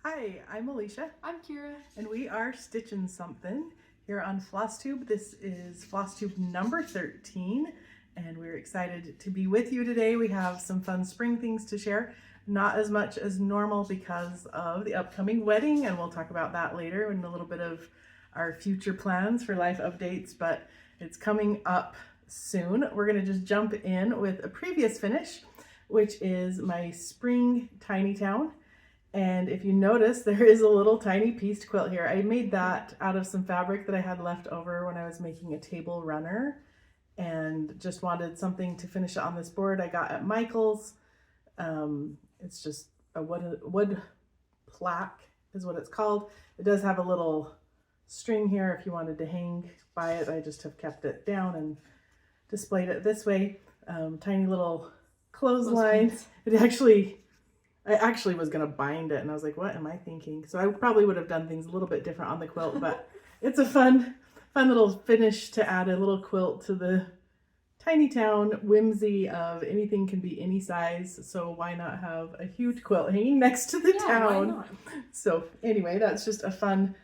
Hi, I'm Alicia. I'm Kira. And we are Stitchin' Something here on Flosstube. This is Flosstube number 13, and we're excited to be with you today. We have some fun spring things to share. Not as much as normal because of the upcoming wedding, and we'll talk about that later in a little bit of our future plans for life updates, but it's coming up soon. We're going to just jump in with a previous finish, which is my spring tiny town. And if you notice, there is a little tiny pieced quilt here. I made that out of some fabric that I had left over when I was making a table runner and just wanted something to finish it on this board I got at Michael's. It's just a wood plaque is what it's called. It does have a little string here if you wanted to hang by it. I just have kept it down and displayed it this way. Tiny little clothesline. I actually was going to bind it and I was like, what am I thinking? So I probably would have done things a little bit different on the quilt, but it's a fun little finish to add a little quilt to the tiny town whimsy of anything can be any size. So why not have a huge quilt hanging next to the town? Why not? So anyway, that's just a fun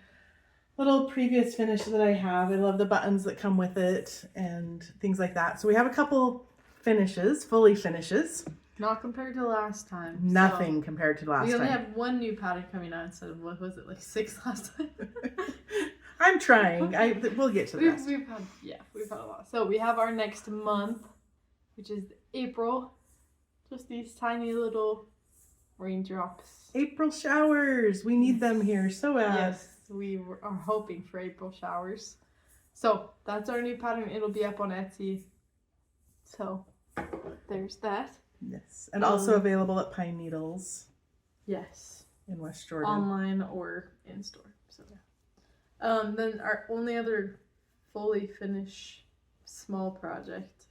little previous finish that I have. I love the buttons that come with it and things like that. So we have a couple finishes, fully finishes. Not compared to last time. Nothing compared to last time. We only have one new pattern coming out instead of, what was it, like 6 last time? I'm trying. We'll get to the rest. We've had a lot. So we have our next month, which is April. Just these tiny little raindrops. April showers. We need them here so bad. Yes, we are hoping for April showers. So that's our new pattern. It'll be up on Etsy. So there's that. Yes, and also available at Pine Needles. Yes. In West Jordan. Online or in store. So yeah. Then our only other fully finished small project.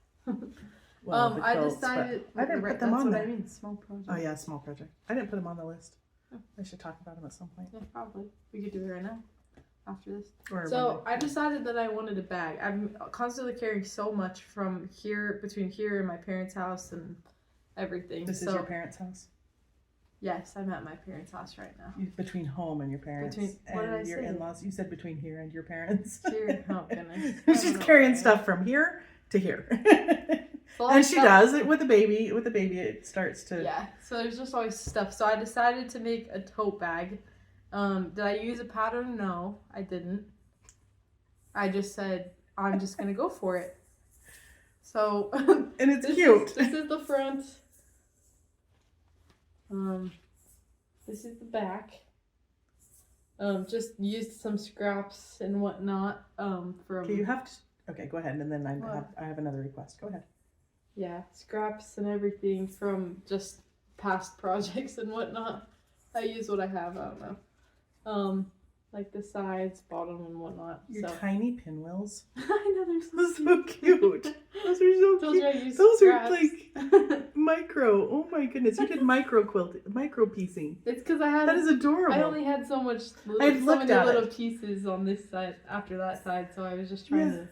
Well, I decided. I didn't put them on there. That's what I mean, small project. Oh yeah, small project. I didn't put them on the list. Oh. I should talk about them at some point. Yeah, probably. We could do it right now. After this. So I decided that I wanted a bag. I'm constantly carrying so much from here, between here and my parents' house and everything. This is your parents' house? Yes, I'm at my parents' house right now. Between home and your parents. And your in-laws. You said between here and your parents. Here, oh goodness. She's carrying stuff from here to here. And she does it with a baby. With a baby, it starts to. Yeah. So there's just always stuff. So I decided to make a tote bag. Did I use a pattern? No, I didn't. I just said I'm just gonna go for it. So. And it's cute. This is the front. This is the back. Just used some scraps and whatnot. From. Okay, you have to. Okay, go ahead, and then I have another request. Go ahead. Yeah, scraps and everything from just past projects and whatnot. I use what I have. I don't know. Like the sides, bottom, and whatnot. Your tiny pinwheels. I know, they're so cute. Those are so cute. Those are like micro. Oh my goodness, you did micro quilting, micro piecing. It's because I had. That is adorable. I only had so much. So many little pieces on this side after that side, so I was just trying to.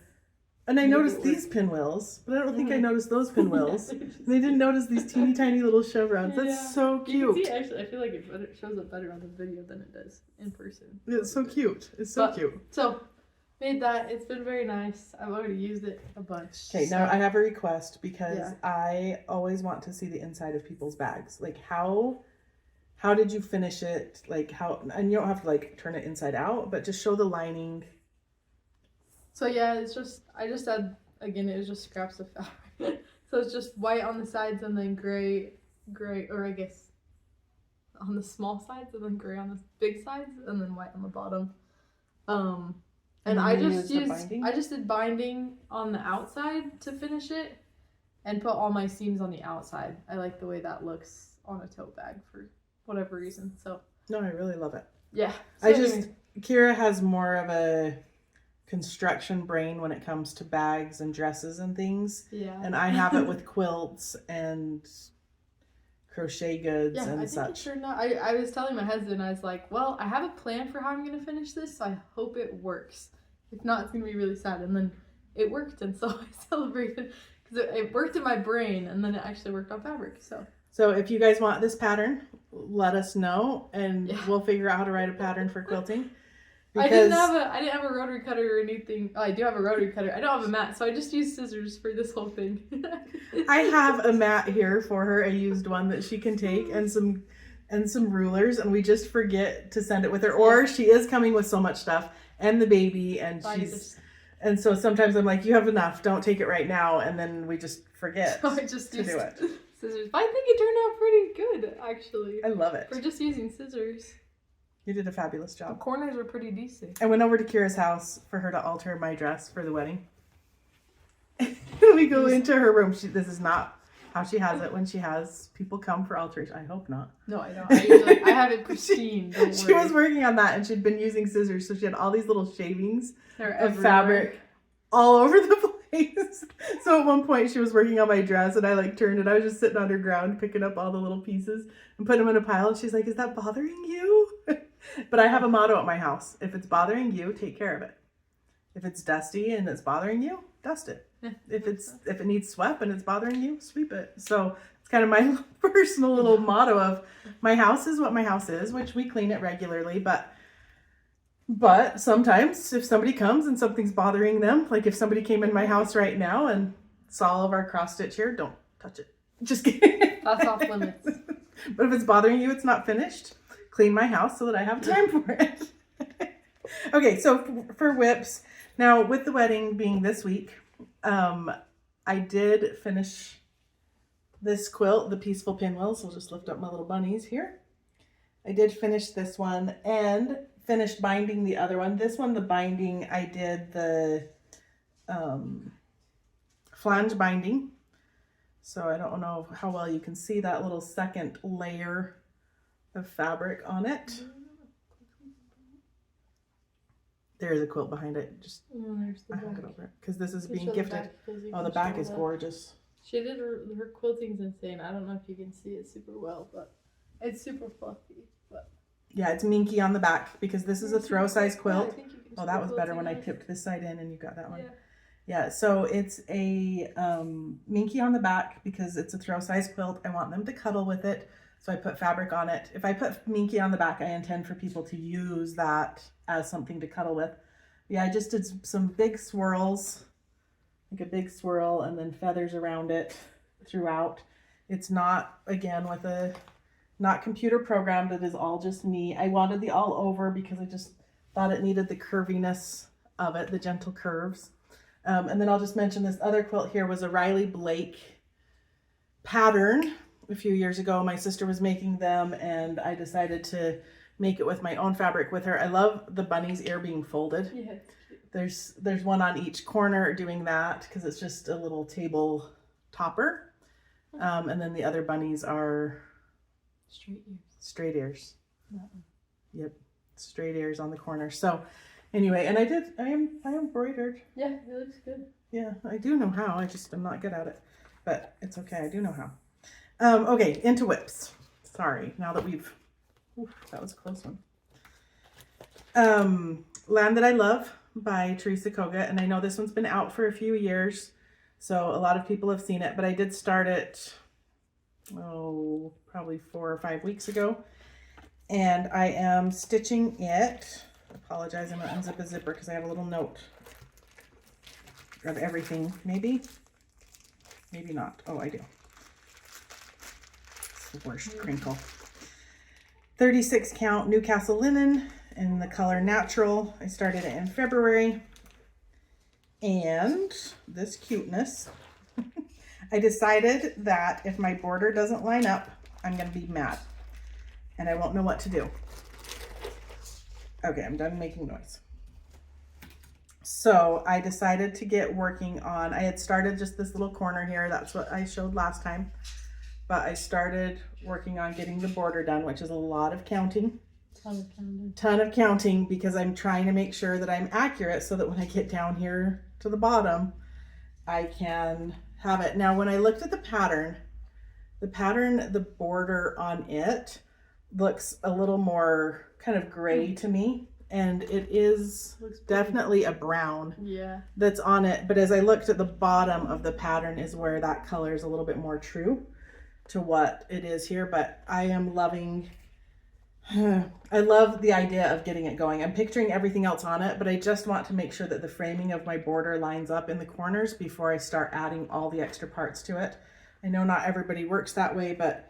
And I noticed these pinwheels, but I don't think I noticed those pinwheels. And I didn't notice these teeny tiny little chevrons. That's so cute. You can see, actually, I feel like it shows up better on the video than it does in person. It's so cute. It's so cute. So, made that. It's been very nice. I've already used it a bunch. Okay, now I have a request because I always want to see the inside of people's bags. Like how did you finish it? Like how, and you don't have to like turn it inside out, but just show the lining. So yeah, it's just, I just had, again, it was just scraps of fabric. So it's just white on the sides and then gray, or I guess on the small sides and then gray on the big sides and then white on the bottom. And I just did binding on the outside to finish it and put all my seams on the outside. I like the way that looks on a tote bag for whatever reason. So. No, I really love it. Yeah. So Kira has more of a construction brain when it comes to bags and dresses and things. Yeah. And I have it with quilts and crochet goods and such. I think it turned out. I was telling my husband, I was like, well, I have a plan for how I'm going to finish this, so I hope it works. If not, it's going to be really sad. And then it worked, and so I celebrated because it worked in my brain, and then it actually worked on fabric. So if you guys want this pattern, let us know, and Yeah. we'll figure out how to write a pattern for quilting. I didn't have a rotary cutter or anything. Oh, I do have a rotary cutter. I don't have a mat, so I just used scissors for this whole thing. I have a mat here for her, a used one that she can take, and some rulers, and we just forget to send it with her. Or she is coming with so much stuff and the baby, and and so sometimes I'm like, you have enough, don't take it right now, and then we just forget so I just to do it. Scissors. But I think it turned out pretty good, actually. I love it. For just using scissors. You did a fabulous The job. corners were pretty decent. I went over to Kira's house for her to alter my dress for the wedding. We go into her room. This is not how she has it when she has people come for alteration. I hope not. No, I don't. I have it pristine. She was working on that, and she'd been using scissors, so she had all these little shavings of fabric all over the place. So at one point she was working on my dress, and I like turned it. I was just sitting on her ground picking up all the little pieces and putting them in a pile. And she's like, "Is that bothering you?" But I have a motto at my house: if it's bothering you, take care of it. If it's dusty and it's bothering you, dust it. Yeah. If it needs swept and it's bothering you, sweep it. So it's kind of my personal little motto of my house is what my house is, which we clean it regularly, but sometimes if somebody comes and something's bothering them, like if somebody came in my house right now and saw all of our cross stitch here, don't touch it. Just kidding. That's off limits. But if it's bothering you, it's not finished. Clean my house so that I have time for it. Okay, so for whips, now with the wedding being this week, I did finish this quilt, the Peaceful Pinwheels. I'll just lift up my little bunnies here. I did finish this one and finished binding the other one. This one, the binding, I did the flange binding. So I don't know how well you can see that little second layer of fabric on it. There's a quilt behind it. Just there's the I have back. it over because this is being Show the gifted. back, because you Oh, can the back show is that. gorgeous. She did her quilting's insane. I don't know if you can see it super well, but it's super fluffy. But Yeah, it's minky on the back because this is a throw size quilt. Yeah, I think you can Oh, see that the was better quilting when I on it. tipped this side in and you got that one. Yeah. Yeah, so it's a minky on the back because it's a throw size quilt. I want them to cuddle with it, so I put fabric on it. If I put minky on the back, I intend for people to use that as something to cuddle with. Yeah, I just did some big swirls, like a big swirl, and then feathers around it throughout. It's not, again, not computer programmed. It is all just me. I wanted the all over because I just thought it needed the curviness of it, the gentle curves. And then I'll just mention this other quilt here was a Riley Blake pattern. A few years ago, my sister was making them, and I decided to make it with my own fabric with her. I love the bunny's ear being folded. Yeah. There's one on each corner doing that because it's just a little table topper. And then the other bunnies are straight ears. Yep, straight ears on the corner. So anyway, and I embroidered. Yeah, it looks good. Yeah, I do know how. I'm not good at it, but it's okay. I do know how. Okay, into whips. Sorry, now that that was a close one. Land That I Love by Teresa Koga, and I know this one's been out for a few years, so a lot of people have seen it, but I did start it, probably 4 or 5 weeks ago, and I am stitching it. Apologize, I'm going to unzip a zipper because I have a little note of everything. Maybe not. Oh, I do. It's the worst crinkle. 36 count Newcastle linen in the color natural. I started it in February. And this cuteness, I decided that if my border doesn't line up, I'm going to be mad and I won't know what to do. Okay, I'm done making noise. So I decided to get working on, I had started just this little corner here. That's what I showed last time. But I started working on getting the border done, which is a lot of counting. Ton of counting because I'm trying to make sure that I'm accurate so that when I get down here to the bottom, I can have it. Now, when I looked at the pattern, the border on it looks a little more kind of gray to me. And it is definitely a brown that's on it. But as I looked at the bottom of the pattern is where that color is a little bit more true. to what it is here, but I am loving, I love the idea of getting it going. I'm picturing everything else on it, but I just want to make sure that the framing of my border lines up in the corners before I start adding all the extra parts to it. I know not everybody works that way, but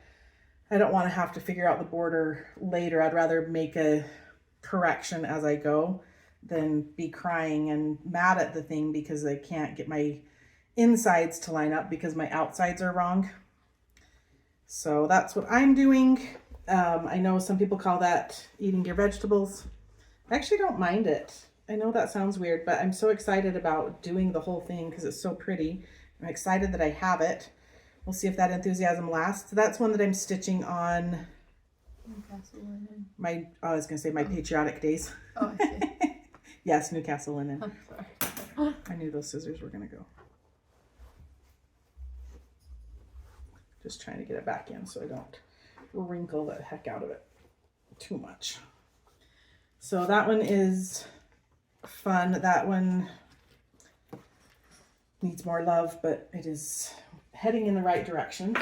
I don't want to have to figure out the border later. I'd rather make a correction as I go than be crying and mad at the thing because I can't get my insides to line up because my outsides are wrong. So that's what I'm doing. I know some people call that eating your vegetables. I actually don't mind it. I know that sounds weird, but I'm so excited about doing the whole thing because it's so pretty. I'm excited that I have it. We'll see if that enthusiasm lasts. So that's one that I'm stitching on Newcastle linen. my, I was going to say my patriotic days. Oh, I see. Yes, Newcastle linen. I'm sorry. I knew those scissors were going to go. Just trying to get it back in so I don't wrinkle the heck out of it too much. So that one is fun. That one needs more love, but it is heading in the right direction.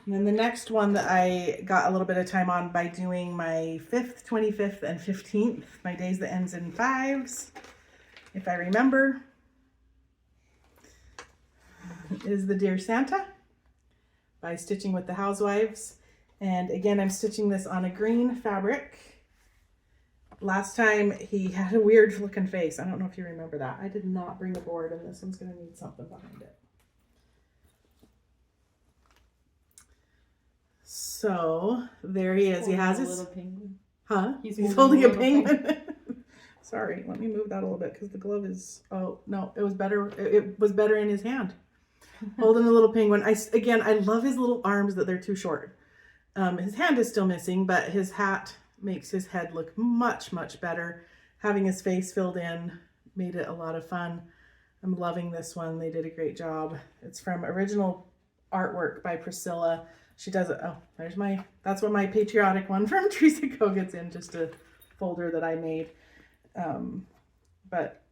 And then the next one that I got a little bit of time on by doing my 5th, 25th, and 15th, my days that ends in 5s, if I remember, is the Dear Santa by Stitching with the Housewives. And again, I'm stitching this on a green fabric. Last time he had a weird looking face. I don't know if you remember that. I did not bring a board, and this one's going to need something behind it. So there he is. He has his little penguin. Huh? He's holding a little penguin. Sorry, let me move that a little bit because the glove is. Oh no, it was better. It was better in his hand, holding the little penguin. I love his little arms that they're too short. His hand is still missing, but his hat makes his head look much, much better. Having his face filled in made it a lot of fun. I'm loving this one. They did a great job. It's from original artwork by Priscilla. She does it. Oh, that's what my patriotic one from Teresa Co gets in, just a folder that I made. But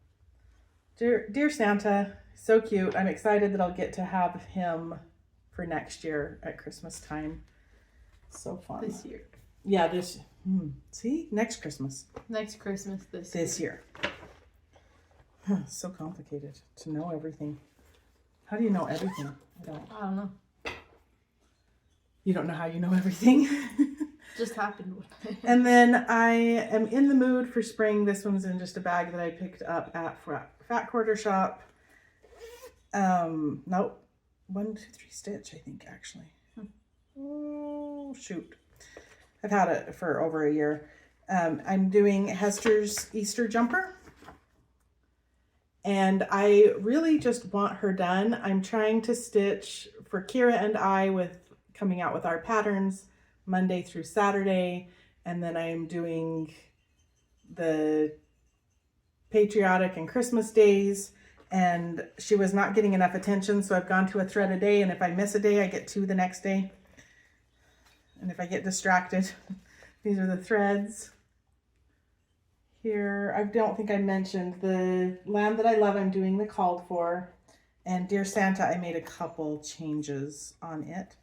Dear Santa, so cute. I'm excited that I'll get to have him for next year at Christmas time. So fun. This year. Yeah, see? Next Christmas. Next Christmas This year. So complicated to know everything. How do you know everything? I don't know. You don't know how you know everything? Just happened. And then I am in the mood for spring. This one's in just a bag that I picked up at Fat Quarter Shop. Nope. 1, 2, 3 Stitch, I think, actually. Oh, shoot. I've had it for over a year. I'm doing Hester's Easter jumper. And I really just want her done. I'm trying to stitch for Kira and I with coming out with our patterns Monday through Saturday. And then I'm doing the patriotic and Christmas days. And she was not getting enough attention. So I've gone to a thread a day. And if I miss a day, I get 2 the next day. And if I get distracted, these are the threads. Here, I don't think I mentioned the Lamb That I Love, I'm doing the called for. And Dear Santa, I made a couple changes on it.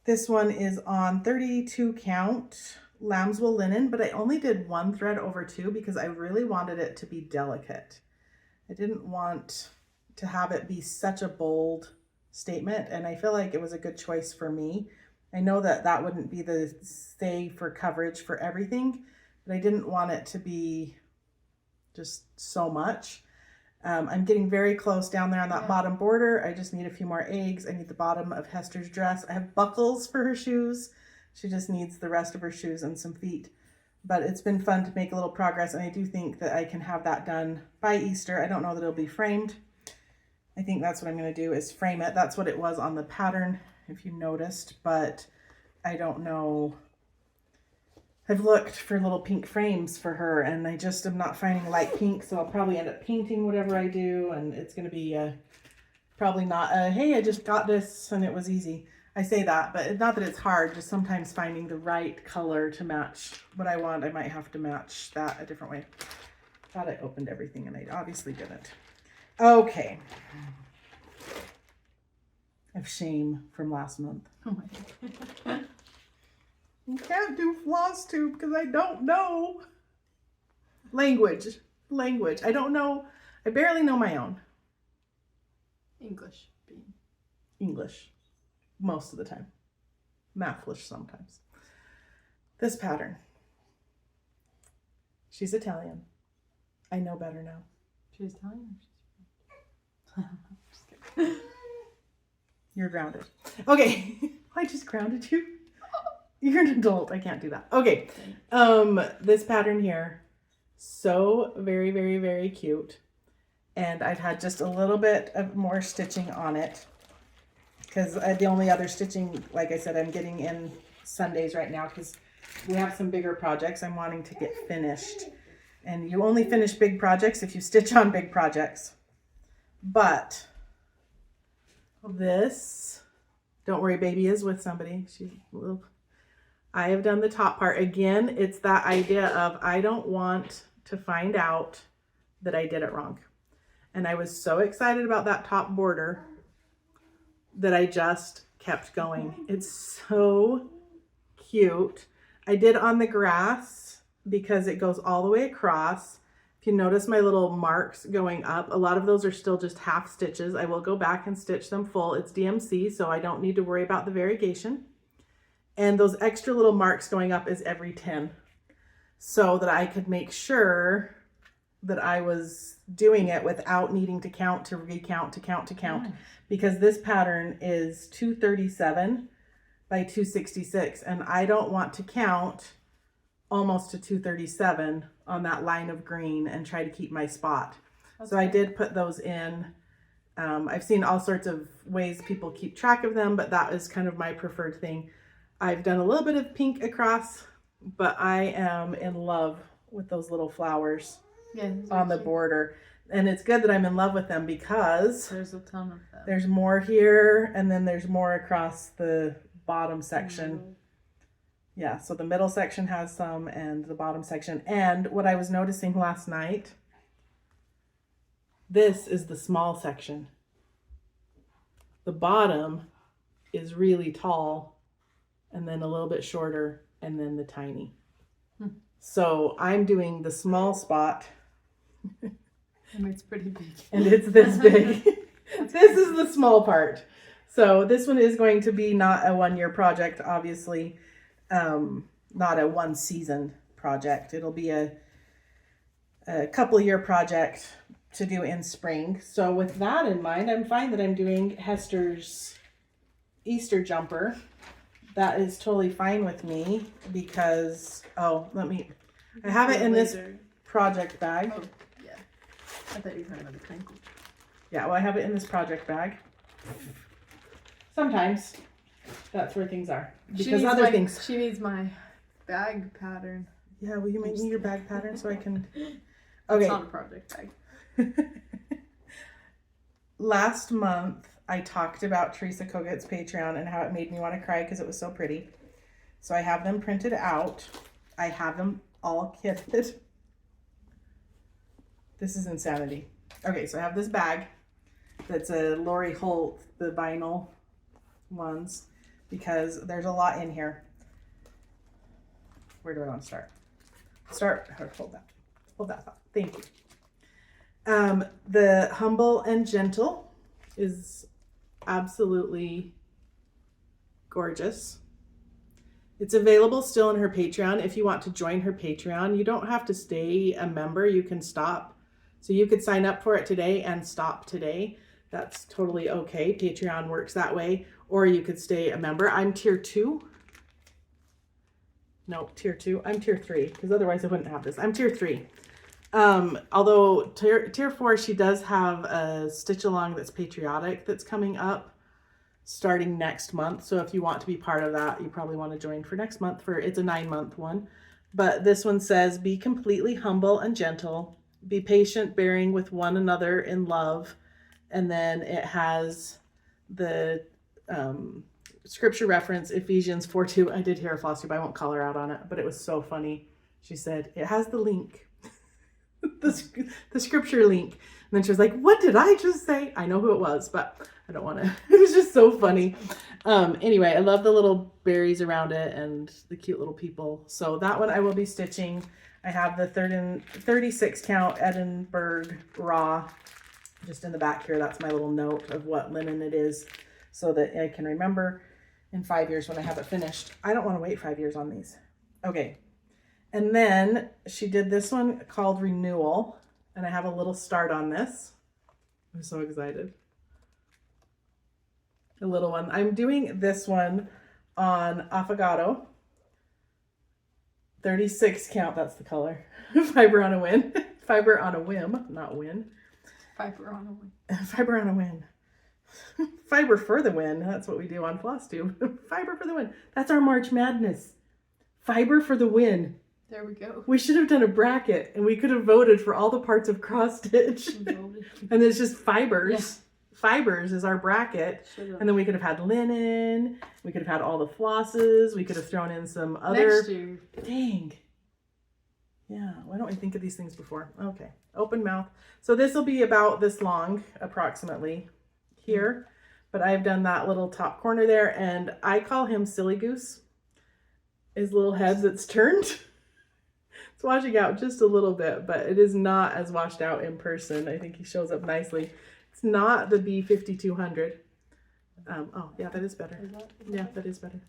This one is on 32 count lambswool linen, but I only did 1 thread over 2 because I really wanted it to be delicate. I didn't want to have it be such a bold statement, and I feel like it was a good choice for me. I know that that wouldn't be the say for coverage for everything, but I didn't want it to be just so much. I'm getting very close down there on that bottom border. I just need a few more eggs. I need the bottom of Hester's dress. I have buckles for her shoes. She just needs the rest of her shoes and some feet. But it's been fun to make a little progress, and I do think that I can have that done by Easter. I don't know that it'll be framed. I think that's what I'm going to do, is frame it. That's what it was on the pattern, if you noticed, but I don't know. I've looked for little pink frames for her, and I just am not finding light pink, so I'll probably end up painting whatever I do, and it's going to be probably not a, hey, I just got this and it was easy. I say that, but not that it's hard, just sometimes finding the right color to match what I want. I might have to match that a different way. Thought I opened everything, and I obviously didn't. Okay. of shame from last month. Oh my god. You can't do Flosstube because I don't know. Language. I don't know. I barely know my own. English. English. Most of the time. Mathlish sometimes. This pattern. She's Italian. I know better now. She's Italian. Just kidding. You're grounded. Okay. I just grounded you. You're an adult. I can't do that. Okay. This pattern here, so very, very, very cute. And I've had just a little bit of more stitching on it because the only other stitching, like I said, I'm getting in Sundays right now because we have some bigger projects I'm wanting to get finished. And you only finish big projects if you stitch on big projects. But this, don't worry, baby is with somebody. I have done the top part. Again, it's that idea of I don't want to find out that I did it wrong. And I was so excited about that top border that I just kept going. It's so cute. I did on the grass because it goes all the way across. If you notice my little marks going up, a lot of those are still just half stitches. I will go back and stitch them full. It's DMC, so I don't need to worry about the variegation. And those extra little marks going up is every 10, so that I could make sure that I was doing it without needing to count, to recount, to count, to count. Nice. Because this pattern is 237 by 266, and I don't want to count almost to 237 on that line of green and try to keep my spot. Okay. So I did put those in. I've seen all sorts of ways people keep track of them, but that is kind of my preferred thing. I've done a little bit of pink across, but I am in love with those little flowers on the border. And it's good that I'm in love with them because there's a ton of them. There's more here, and then there's more across the bottom section. Mm-hmm. Yeah, so the middle section has some and the bottom section. And what I was noticing last night, this is the small section. The bottom is really tall, and then a little bit shorter, and then the tiny. So I'm doing the small spot. And it's pretty big. And it's this big. This is the small part. So this one is going to be not a 1-year project, obviously. Not a 1 season project. It'll be a couple year project to do in spring. So with that in mind, I'm fine that I'm doing Hester's Easter jumper. That is totally fine with me because, I have it in this project bag. Oh, yeah. I thought you were talking about the crinkle. Yeah, well, I have it in this project bag. Sometimes that's where things are. Because other things. She needs my bag pattern. Yeah, will you make me your bag pattern so I can... Okay. It's not a project bag. Last month, I talked about Teresa Kogut's Patreon and how it made me want to cry because it was so pretty. So I have them printed out. I have them all kitted. This is insanity. Okay, so I have this bag that's a Lori Holt, the vinyl ones, because there's a lot in here. Where do I want to start? Hold that thought. Thank you. The Humble and Gentle is absolutely gorgeous. It's available still in her Patreon. If you want to join her Patreon, you don't have to stay a member. You can stop. So you could sign up for it today and stop today. That's totally okay. Patreon works that way. Or you could stay a member. I'm tier 2. No, tier 2. I'm tier 3 because otherwise I wouldn't have this. I'm tier 3. Although tier 4, she does have a stitch along that's patriotic that's coming up starting next month. So if you want to be part of that, you probably want to join for next month. It's a 9-month one. But this one says, be completely humble and gentle, be patient, bearing with one another in love. And then it has the scripture reference, Ephesians 4:2. I did hear a Flosstube. I won't call her out on it, but it was so funny. She said, it has the link. the scripture link. And then she was like, what did I just say? I know who it was, but I don't want to. It was just so funny. Anyway, I love the little berries around it and the cute little people. So that one I will be stitching. I have the 36 count Edinburgh raw just in the back here. That's my little note of what linen it is so that I can remember in 5 years when I have it finished. I don't want to wait 5 years on these. Okay. And then she did this one called Renewal, and I have a little start on this. I'm so excited. A little one. I'm doing this one on Affogato. 36 count, that's the color. Fiber on a win. Fiber on a whim, not win. Fiber on a win. Fiber on a win. Fiber for the win. That's what we do on Flosstube. Fiber for the win. That's our March Madness. Fiber for the win. There we go. We should have done a bracket and we could have voted for all the parts of cross stitch. And it's just fibers. Yeah. Fibers is our bracket. And then we could have had linen. We could have had all the flosses. We could have thrown in some other. Next year. Dang. Yeah. Why don't we think of these things before? Okay. Open mouth. So this will be about this long, approximately here. But I've done that little top corner there. And I call him Silly Goose. His little head that's turned. It's washing out just a little bit, but it is not as washed out in person. I think he shows up nicely. It's not the B5200. Oh, yeah, that is better. Yeah, that is better.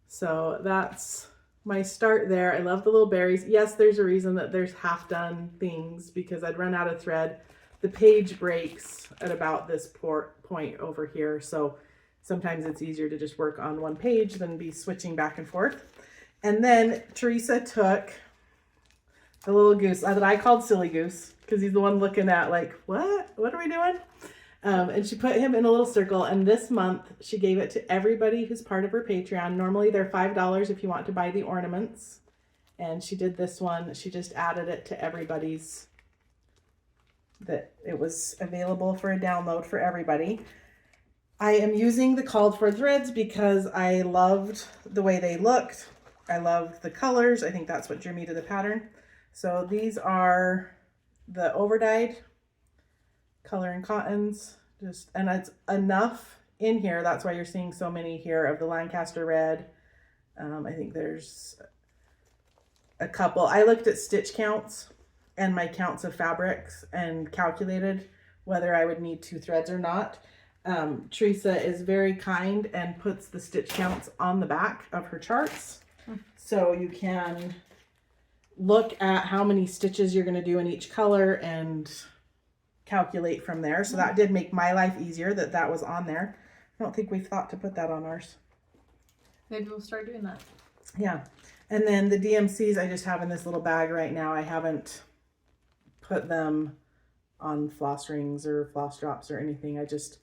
So that's my start there. I love the little berries. Yes, there's a reason that there's half done things because I'd run out of thread. The page breaks at about this point over here. So sometimes it's easier to just work on one page than be switching back and forth. And then Teresa took the little goose that I called Silly Goose because he's the one looking at like, what are we doing? And she put him in a little circle. And this month she gave it to everybody who's part of her Patreon. Normally they're $5 if you want to buy the ornaments. And she did this one. She just added it to everybody's, that it was available for a download for everybody. I am using the called for threads because I loved the way they looked. I love the colors. I think that's what drew me to the pattern. So these are the overdyed color and cottons. And it's enough in here. That's why you're seeing so many here of the Lancaster red. I think there's a couple. I looked at stitch counts and my counts of fabrics and calculated whether I would need 2 threads or not. Teresa is very kind and puts the stitch counts on the back of her charts. So you can look at how many stitches you're going to do in each color and calculate from there. So that did make my life easier that was on there. I don't think we've thought to put that on ours. Maybe we'll start doing that. Yeah. And then the DMCs I just have in this little bag right now. I haven't put them on floss rings or floss drops or anything. I just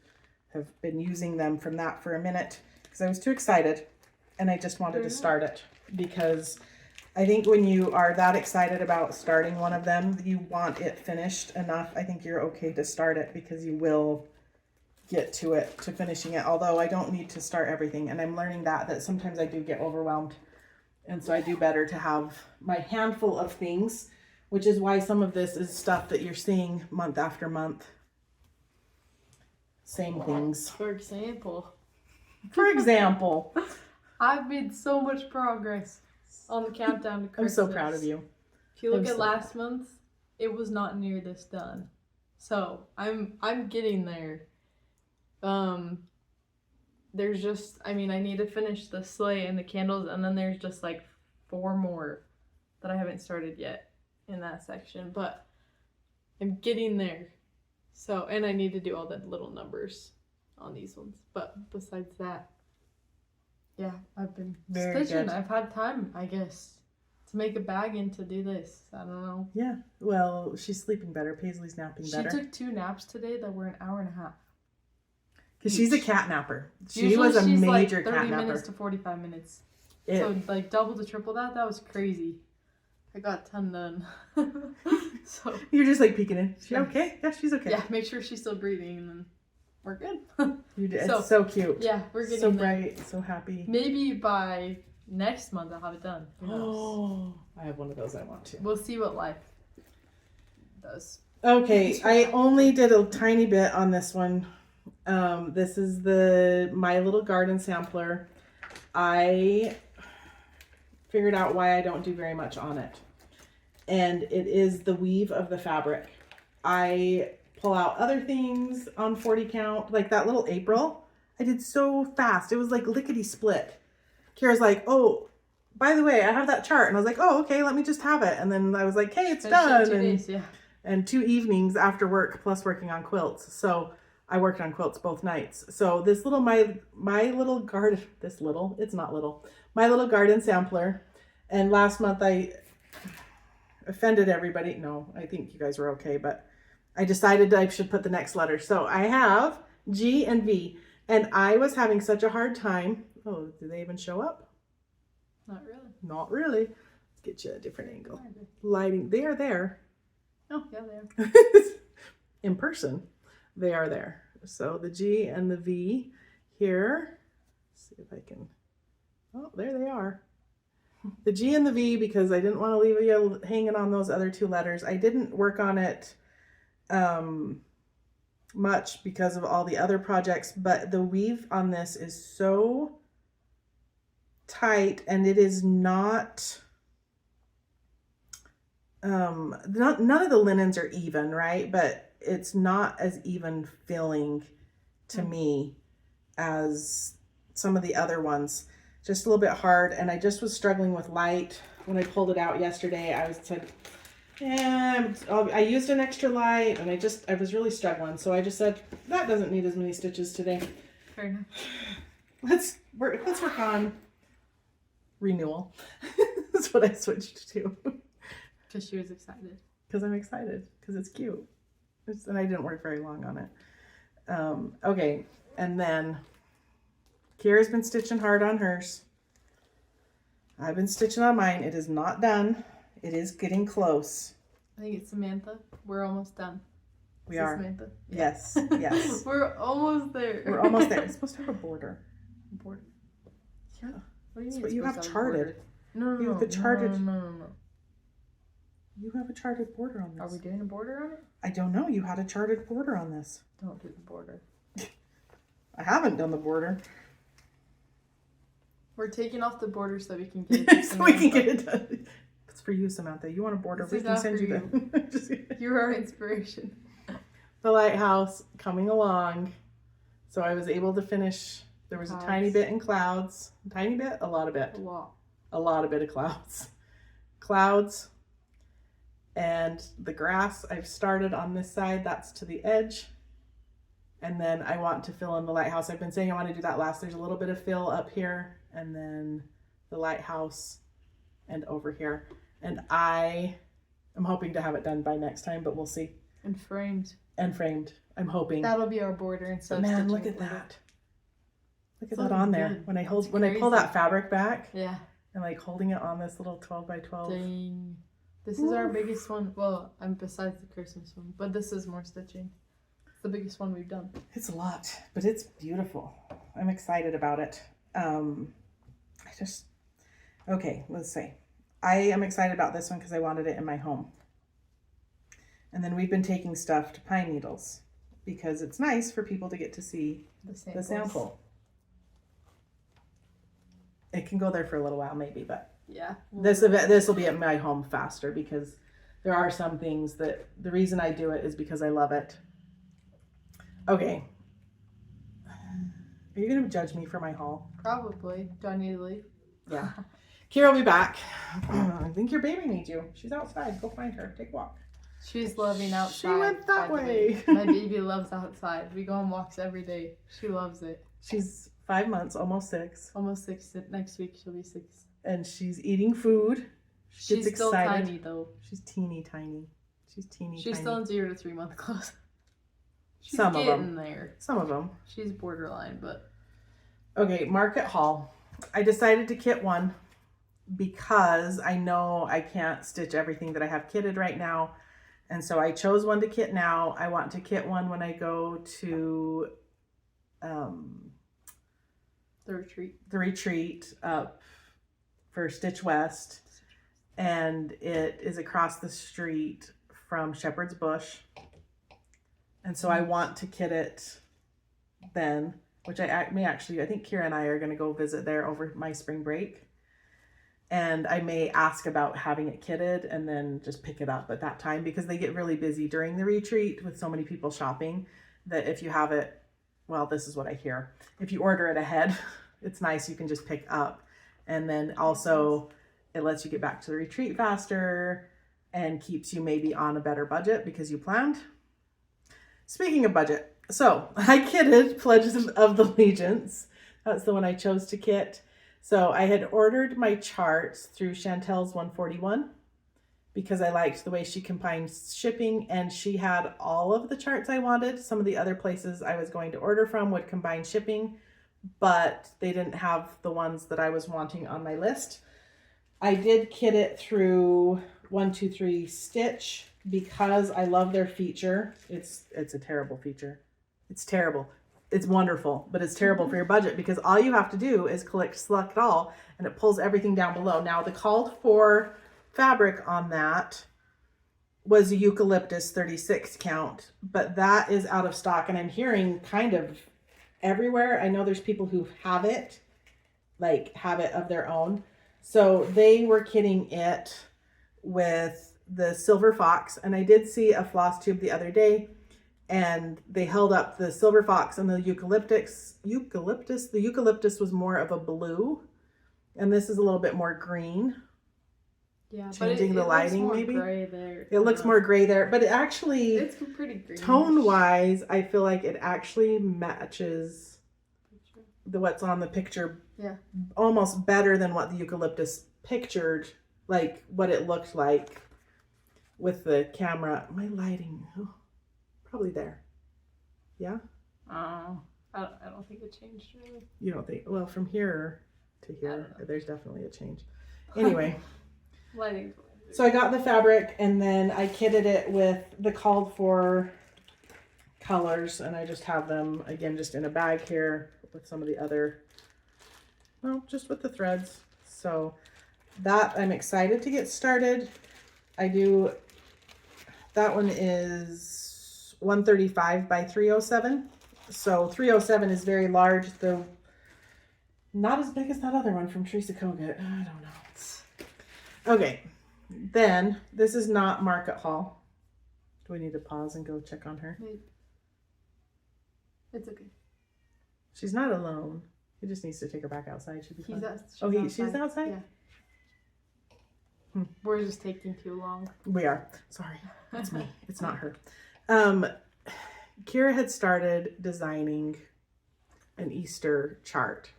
have been using them from that for a minute because I was too excited and I just wanted to start it. Because I think when you are that excited about starting one of them, you want it finished enough. I think you're okay to start it because you will get to it, to finishing it. Although I don't need to start everything. And I'm learning that sometimes I do get overwhelmed. And so I do better to have my handful of things, which is why some of this is stuff that you're seeing month after month. Same things. For example. For example. I've made so much progress on the countdown to Christmas. I'm so proud of you. If you look at last month, it was not near this done. So I'm getting there. There's just, I need to finish the sleigh and the candles, and then there's just like 4 more that I haven't started yet in that section, but I'm getting there. So, and I need to do all the little numbers on these ones. But besides that, yeah, I've been stitching. I've had time, I guess, to make a bag and to do this. I don't know. Yeah. Well, she's sleeping better. Paisley's napping better. She took 2 naps today that were an hour and a half. Because she's a cat napper. Usually was a she's major like 30 cat napper. minutes to 45 minutes. So like double to triple that was crazy. I got a ton done. So you're just like peeking in. She okay? Yeah, she's okay. Yeah, make sure she's still breathing and then we're good. You did. It's so cute. Yeah, we're getting so there. bright, so happy. Maybe by next month I'll have it done. Who knows? Oh, I have one of those I want to. We'll see what life does. Okay, I only did a tiny bit on this one. This is the My Little Garden sampler. I figured out why I don't do very much on it. And it is the weave of the fabric. I pull out other things on 40 count, like that little April. I did so fast. It was like lickety split. Kira's like, oh, by the way, I have that chart. And I was like, oh, okay, let me just have it. And then I was like, hey, it's done. 2 days, yeah. And 2 evenings after work plus working on quilts. So I worked on quilts both nights. So this little, my little garden, it's not little, My Little Garden sampler. And last month I offended everybody. No, I think you guys were okay, but I decided I should put the next letter. So I have G and V, and I was having such a hard time. Oh, do they even show up? Not really. Not really. Let's get you a different angle. Lighting, they are there. Oh, yeah, they are. In person, they are there. So the G and the V here. Let's see if I can. Oh, there they are. The G and the V, because I didn't want to leave you hanging on those other 2 letters. I didn't work on it much because of all the other projects, but the weave on this is so tight, and it is not none of the linens are even, right? But it's not as even feeling to me as some of the other ones. Just a little bit hard, and I just was struggling with light when I pulled it out yesterday. I said, yeah, I used an extra light, and I was really struggling. So I just said, that doesn't need as many stitches today. Fair enough. Let's work on renewal. That's what I switched to. Because she was excited. Because I'm excited, because it's cute. And I didn't work very long on it. Okay, and then Kira's been stitching hard on hers. I've been stitching on mine. It is not done. It is getting close. I think it's Samantha. We're almost done. We are. Samantha? Yes, yes. We're almost there. We're almost there. It's supposed to have a border. Border? Yeah. What do you mean? That's what you have charted. No. You have the charted. No. You have a charted border on this. Are we doing a border on it? I don't know. You had a charted border on this. Don't do the border. I haven't done the border. We're taking off the border so we can get it done. So we can get it done. It's for you, Samantha. You want a border? This We is can not send for you the. You're our inspiration. The Lighthouse coming along. So I was able to finish. There was a tiny bit in clouds. A tiny bit? A lot of bit. A lot. A lot of bit of clouds. Clouds. And the grass I've started on this side. That's to the edge. And then I want to fill in the lighthouse. I've been saying I want to do that last. There's a little bit of fill up here. And then the lighthouse and over here. And I am hoping to have it done by next time, but we'll see. And framed. And framed. I'm hoping. That'll be our border instead of Man, stitching look at border. that. Look at It's that looking on there. good. When I That's pull that fabric back Yeah. and like holding it on this little 12 by 12. Dang. This is our biggest one. Well, besides the Christmas one, but this is more stitching. It's the biggest one we've done. It's a lot, but it's beautiful. I'm excited about it. Okay, let's see. I am excited about this one because I wanted it in my home. And then we've been taking stuff to pine needles because it's nice for people to get to see the sample. It can go there for a little while maybe, but yeah. This will be at my home faster because there are some things that the reason I do it is because I love it. Okay. Are you going to judge me for my haul? Probably. Do I need to leave? Yeah. Kira will be back. I think your baby needs you. She's outside. Go find her. Take a walk. She's loving outside. She went that way. My baby loves outside. We go on walks every day. She loves it. She's 5 months, almost 6. Almost 6. Next week she'll be 6. And she's eating food. She gets still excited. tiny though. She's teeny tiny. She's tiny. She's still in 0 to 3 month clothes. She's Some of getting them. there. Some of them. She's borderline, but okay, Market Haul. I decided to kit one because I know I can't stitch everything that I have kitted right now. And so I chose one to kit now. I want to kit one when I go to the retreat up for Stitch West. And it is across the street from Shepherd's Bush. And so I want to kit it then, which I may actually, I think Kira and I are going to go visit there over my spring break. And I may ask about having it kitted and then just pick it up at that time, because they get really busy during the retreat with so many people shopping that if you have it, well, this is what I hear. If you order it ahead, it's nice. You can just pick up. And then also it lets you get back to the retreat faster and keeps you maybe on a better budget because you planned. Speaking of budget, so I kitted Pledges of Allegiance. That's the one I chose to kit. So I had ordered my charts through Chantel's 141 because I liked the way she combined shipping, and she had all of the charts I wanted. Some of the other places I was going to order from would combine shipping, but they didn't have the ones that I was wanting on my list. I did kit it through 123 Stitch because I love their feature. It's a terrible feature. It's terrible. It's wonderful, but it's terrible for your budget because all you have to do is select all, and it pulls everything down below. Now the called for fabric on that was a eucalyptus 36 count, but that is out of stock, and I'm hearing kind of everywhere. I know there's people who have it of their own. So they were kitting it with the silver fox, and I did see a Flosstube the other day, and they held up the silver fox and the eucalyptus. The eucalyptus was more of a blue, and this is a little bit more green. Yeah, changing the lighting maybe. Gray there. It looks more gray there, but it actually, it's pretty green. Tone wise, I feel like it actually matches what's on the picture. Yeah. Almost better than what the eucalyptus pictured, like what it looked like with the camera. My lighting, probably there. Yeah? I don't think it changed really. You don't think? Well, from here to here, there's definitely a change. Anyway. Lighting. So I got the fabric, and then I kitted it with the called for colors, and I just have them, again, just in a bag here with some of the other, well, just with the threads. So that I'm excited to get started. That one is 135 by 307. So 307 is very large. They're not as big as that other one from Teresa Kogut. I don't know. Okay, then this is not Market Haul. Do we need to pause and go check on her? It's okay. She's not alone. He just needs to take her back outside. She'll be fine. She's outside? Yeah. We're just taking too long. We are. Sorry. It's me. It's not her. Kira had started designing an Easter chart.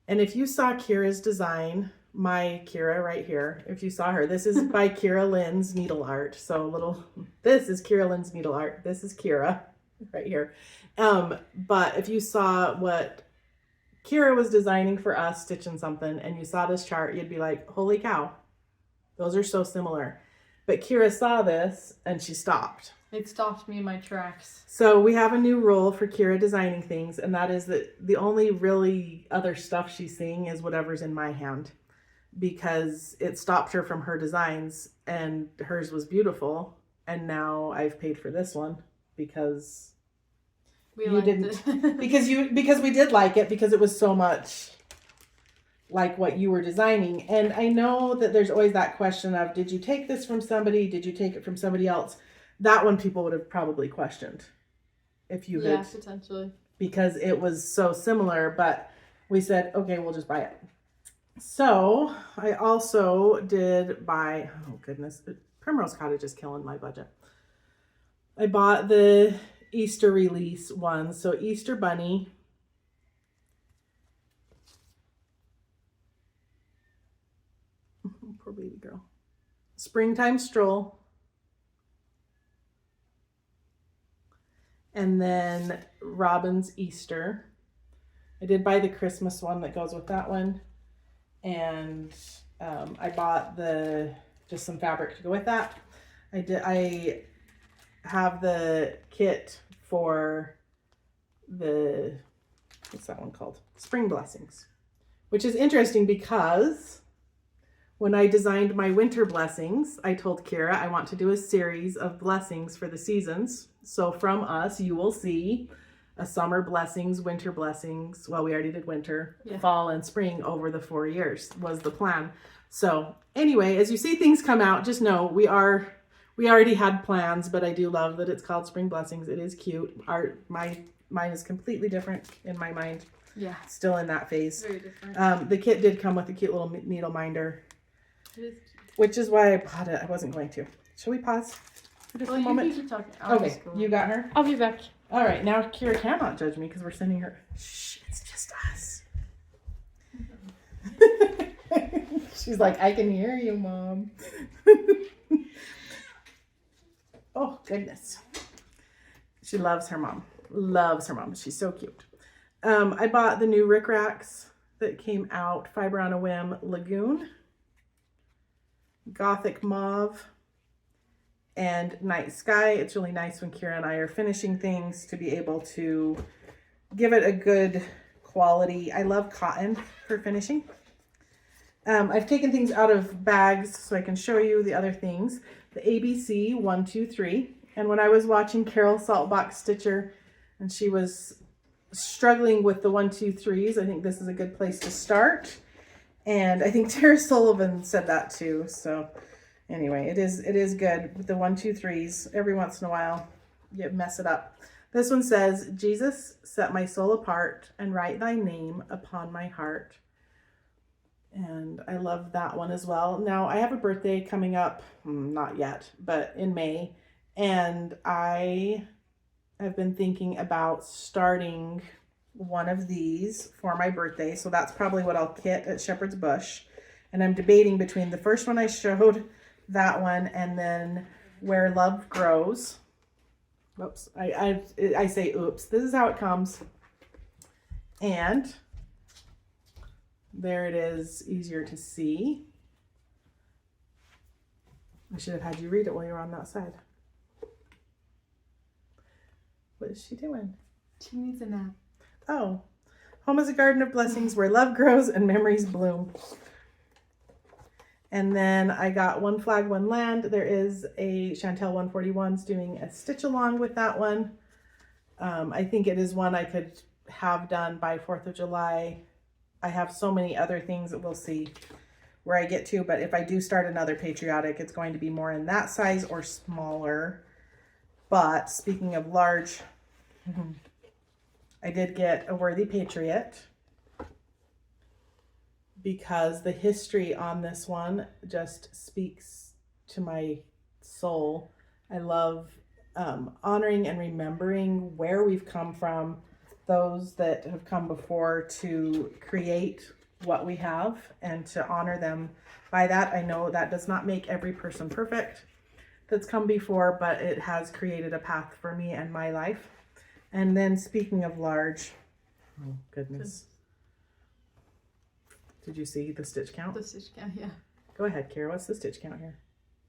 And if you saw Kira's design, my Kira right here, if you saw her, this is by Kira Lynn's Needle Art. So this is Kira Lynn's Needle Art. This is Kira right here. But if you saw what Kira was designing for us, stitching something, and you saw this chart, you'd be like, holy cow, those are so similar. But Kira saw this and she stopped. It stopped me in my tracks. So we have a new rule for Kira designing things, and that is that the only really other stuff she's seeing is whatever's in my hand, because it stopped her from her designs, and hers was beautiful, and now I've paid for this one because you didn't because we did like it, because it was so much like what you were designing. And I know that there's always that question of, did you take this from somebody? Did you take it from somebody else? That one people would have probably questioned if you had. Yeah, potentially. Because it was so similar, but we said, okay, we'll just buy it. So I also did buy, oh goodness, Primrose Cottage is killing my budget. I bought the Easter release ones. So Easter Bunny. Poor baby girl. Springtime Stroll. And then Robin's Easter. I did buy the Christmas one that goes with that one. And I bought just some fabric to go with that. I have the kit for what's that one called? Spring Blessings. Which is interesting because when I designed my winter blessings, I told Kira I want to do a series of blessings for the seasons. So from us, you will see a summer blessings, winter blessings. Well, we already did winter, fall and spring over the 4 years was the plan. So anyway, as you see things come out, just know we already had plans, but I do love that it's called Spring Blessings. It is cute. Mine is completely different in my mind. Yeah. Still in that phase. Very different. The kit did come with a cute little needle minder. It is cute. Which is why I bought it. I wasn't going to. Shall we pause for just a moment? You keep talking. Okay, you got her? I'll be back. All right, now Kira cannot judge me because we're sending her. Shh, it's just us. She's like, I can hear you, Mom. Oh, goodness. She loves her mom. Loves her mom. She's so cute. I bought the new Rick Racks that came out. Fiber on a Whim Lagoon, Gothic Mauve, and Night Sky. It's really nice when Kira and I are finishing things to be able to give it a good quality. I love cotton for finishing. I've taken things out of bags so I can show you the other things. The ABC 123. And when I was watching Carol Saltbach Stitcher and she was struggling with the 123s, I think this is a good place to start. And I think Tara Sullivan said that too. So anyway, it is good with the 123s. Every once in a while, you mess it up. This one says, Jesus, set my soul apart and write thy name upon my heart. And I love that one as well. Now, I have a birthday coming up, not yet, but in May. And I have been thinking about starting one of these for my birthday. So that's probably what I'll kit at Shepherd's Bush. And I'm debating between the first one I showed, that one, and then Where Love Grows. Whoops, I say oops. This is how it comes. And there it is, easier to see. I should have had you read it while you were on that side. What is she doing? She needs a nap. Oh, home is a garden of blessings where love grows and memories bloom. And then I got One Flag, One Land. There is a Chantel 141's doing a stitch along with that one. I think it is one I could have done by 4th of July. I have so many other things that we'll see where I get to, but if I do start another Patriotic, it's going to be more in that size or smaller. But speaking of large, I did get a Worthy Patriot because the history on this one just speaks to my soul. I love honoring and remembering where we've come from, those that have come before to create what we have and to honor them by that. I know that does not make every person perfect that's come before, but it has created a path for me and my life. And then speaking of large, oh goodness. Did you see the stitch count? The stitch count, yeah. Go ahead, Kara. What's the stitch count here?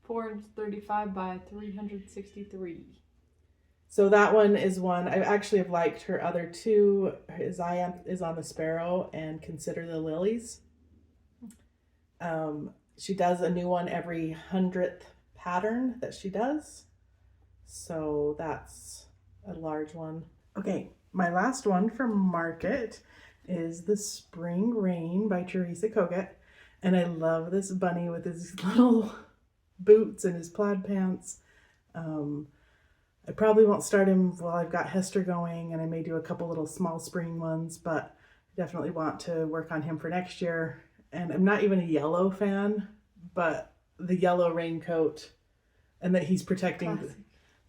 435 by 363. So that one is one I actually have liked. Her other two is on the Sparrow and Consider the Lilies. She does a new one every 100th pattern that she does. So that's a large one. Okay, my last one from Market is the Spring Rain by Teresa Kogut. And I love this bunny with his little boots and his plaid pants. I probably won't start him while I've got Hester going, and I may do a couple little small spring ones, but I definitely want to work on him for next year. And I'm not even a yellow fan, but the yellow raincoat and that he's protecting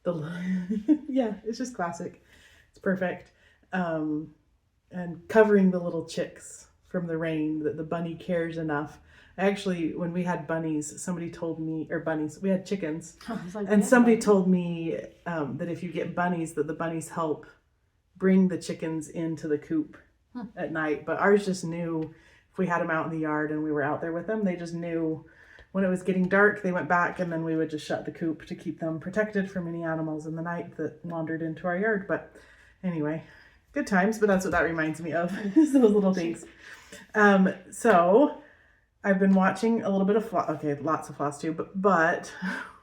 the yeah, it's just classic. It's perfect. And covering the little chicks from the rain, that the bunny cares enough. Actually, when we had bunnies, somebody told me, or bunnies, we had chickens. And somebody told me that if you get bunnies, that the bunnies help bring the chickens into the coop at night. But ours just knew if we had them out in the yard and we were out there with them, they just knew when it was getting dark, they went back, and then we would just shut the coop to keep them protected from any animals in the night that wandered into our yard. But anyway, good times, but that's what that reminds me of, is those little things. So I've been watching a little bit of lots of Flosstube, but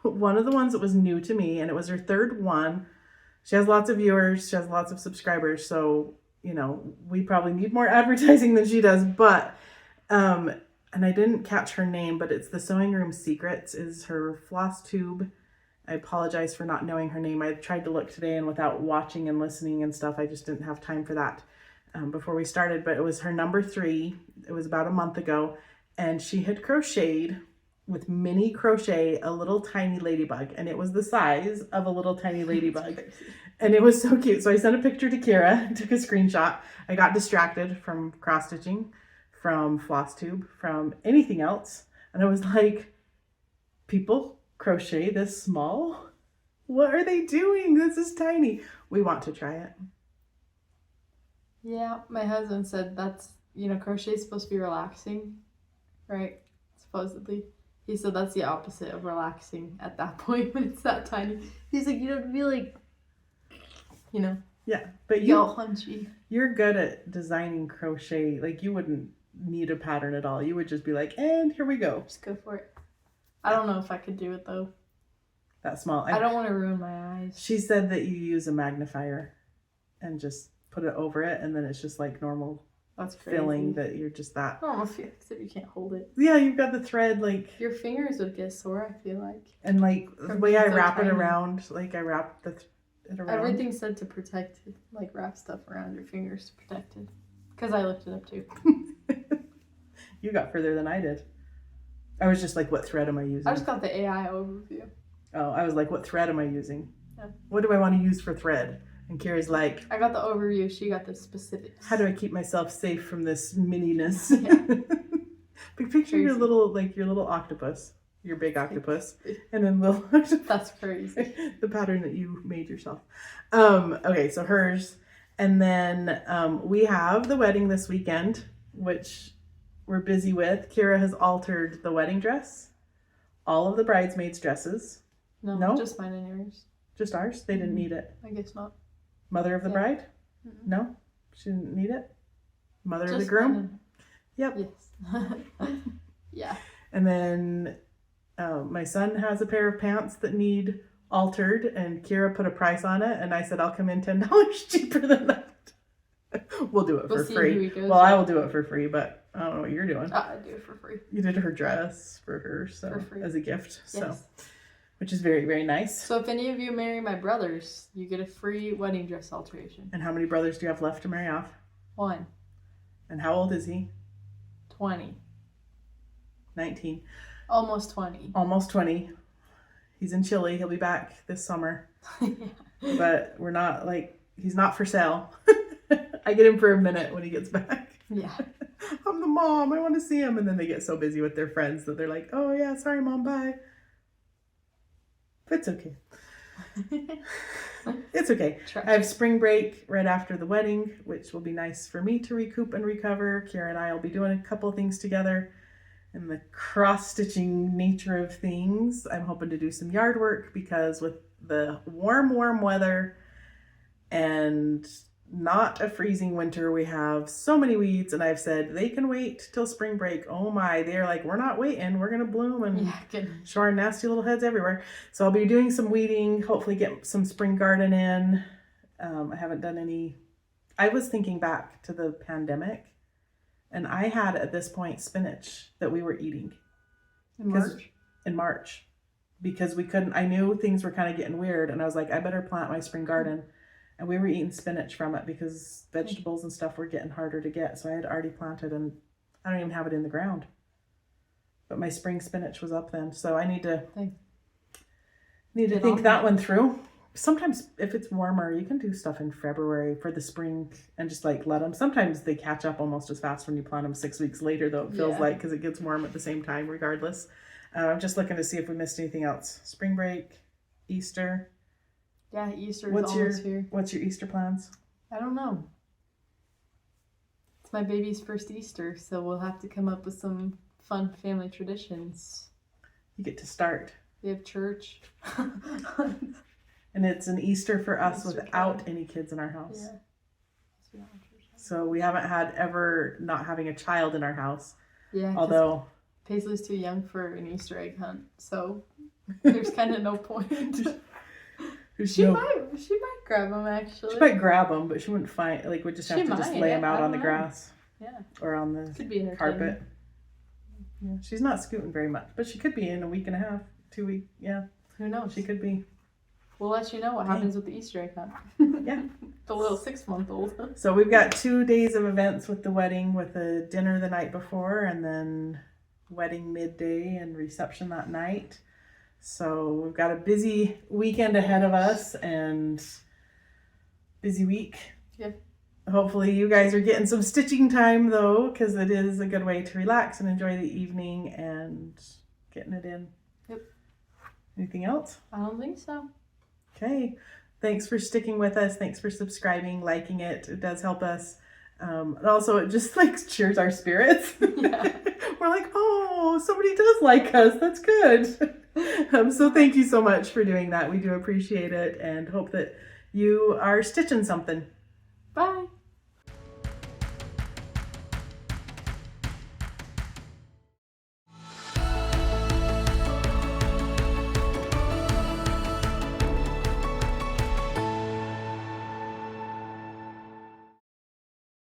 one of the ones that was new to me, and it was her third one. She has lots of viewers, she has lots of subscribers, so you know, we probably need more advertising than she does, but and I didn't catch her name, but it's the Sewing Room Secrets is her Flosstube. I apologize for not knowing her name. I tried to look today, and without watching and listening and stuff, I just didn't have time for that before we started, but it was her number 3. It was about a month ago. And she had crocheted with mini crochet a little tiny ladybug, and it was the size of a little tiny ladybug, and it was so cute. So I sent a picture to Kira, took a screenshot. I got distracted from cross stitching, from Flosstube, from anything else, and I was like, people crochet this small? What are they doing? This is tiny. We want to try it. Yeah, my husband said that's, crochet is supposed to be relaxing. Right, supposedly. He said that's the opposite of relaxing at that point when it's that tiny. He's like, you don't feel like, Yeah, but all hunchy. You're good at designing crochet. Like, you wouldn't need a pattern at all. You would just be like, and here we go. Just go for it. I don't know if I could do it though. That small. I don't want to ruin my eyes. She said that you use a magnifier and just put it over it, and then it's just like normal. That's crazy. Feeling that you're just that. Oh, except you can't hold it. Yeah, you've got the thread like. Your fingers would get sore, I feel like. And like the way I wrap it around, like I wrap it around. Everything's said to protect it, like wrap stuff around your fingers to protect it. Because I looked it up too. You got further than I did. I was just like, what thread am I using? I just got the AI overview. Oh, I was like, what thread am I using? Yeah. What do I want to use for thread? And Carrie's like, I got the overview, she got the specifics. How do I keep myself safe from this mininess? Yeah. But picture your little octopus, your big octopus, and then little octopus. That's crazy. The pattern that you made yourself. Okay, so hers. And then we have the wedding this weekend, which we're busy with. Kira has altered the wedding dress, all of the bridesmaids' dresses. No? Just mine and yours. Just ours? They didn't need it. I guess not. Mother of the bride? Mm-mm. No? She didn't need it? Mother Just of the groom? Yep. Yes. Yeah. And then my son has a pair of pants that need altered, and Kira put a price on it, and I said I'll come in $10 cheaper than that. We'll do it for free. Well, I will do it for free, but I don't know what you're doing. I'd do it for free. You did her dress for her, so for free. As a gift. Yes. So which is very, very nice. So if any of you marry my brothers, you get a free wedding dress alteration. And how many brothers do you have left to marry off? 1. And how old is he? 20. 19. Almost 20. Almost 20. He's in Chile. He'll be back this summer. Yeah. But we're not he's not for sale. I get him for a minute when he gets back. Yeah. I'm the mom. I want to see him. And then they get so busy with their friends that they're like, oh yeah, sorry mom, bye. It's okay. It's okay. I have spring break right after the wedding, which will be nice for me to recoup and recover. Kira and I will be doing a couple things together. In the cross-stitching nature of things, I'm hoping to do some yard work because with the warm weather and not a freezing winter, we have so many weeds, and I've said they can wait till spring break. Oh my, they're like, we're not waiting, we're gonna bloom and show our nasty little heads everywhere. So I'll be doing some weeding, hopefully get some spring garden in. I haven't done any. I was thinking back to the pandemic, and I had at this point spinach that we were eating in March because we couldn't. I knew things were kind of getting weird, and I was like, I better plant my spring garden. And we were eating spinach from it because vegetables and stuff were getting harder to get. So I had already planted, and I don't even have it in the ground. But my spring spinach was up then. So I need to think that one through. Sometimes if it's warmer, you can do stuff in February for the spring and just let them. Sometimes they catch up almost as fast when you plant them 6 weeks later, though it feels like, because it gets warm at the same time regardless. I'm just looking to see if we missed anything else. Spring break, Easter. Yeah, Easter is almost here. What's your Easter plans? I don't know. It's my baby's first Easter, so we'll have to come up with some fun family traditions. You get to start. We have church. And it's an Easter for us without any kids in our house. Yeah. So we haven't had ever not having a child in our house. Yeah. Although Paisley's too young for an Easter egg hunt, so there's kind of no point. She might grab them actually. She might grab them, but she wouldn't find, like, would just have to just lay them out on the know. grass. Yeah. Or on the could be carpet. Yeah, she's not scooting very much, but she could be in a week and a half, 2 weeks. Yeah. Who knows? She could be. We'll let you know what happens with the Easter egg hunt. Yeah. The little 6-month-old. So we've got 2 days of events with the wedding, with a dinner the night before and then wedding midday and reception that night. So we've got a busy weekend ahead of us and busy week. Yeah. Hopefully you guys are getting some stitching time though, because it is a good way to relax and enjoy the evening and getting it in. Yep. Anything else? I don't think so. Okay. Thanks for sticking with us. Thanks for subscribing, liking it. It does help us. And also it just like cheers our spirits. Yeah. We're like, oh, somebody does like us. That's good. So thank you so much for doing that. We do appreciate it and hope that you are stitching something. Bye.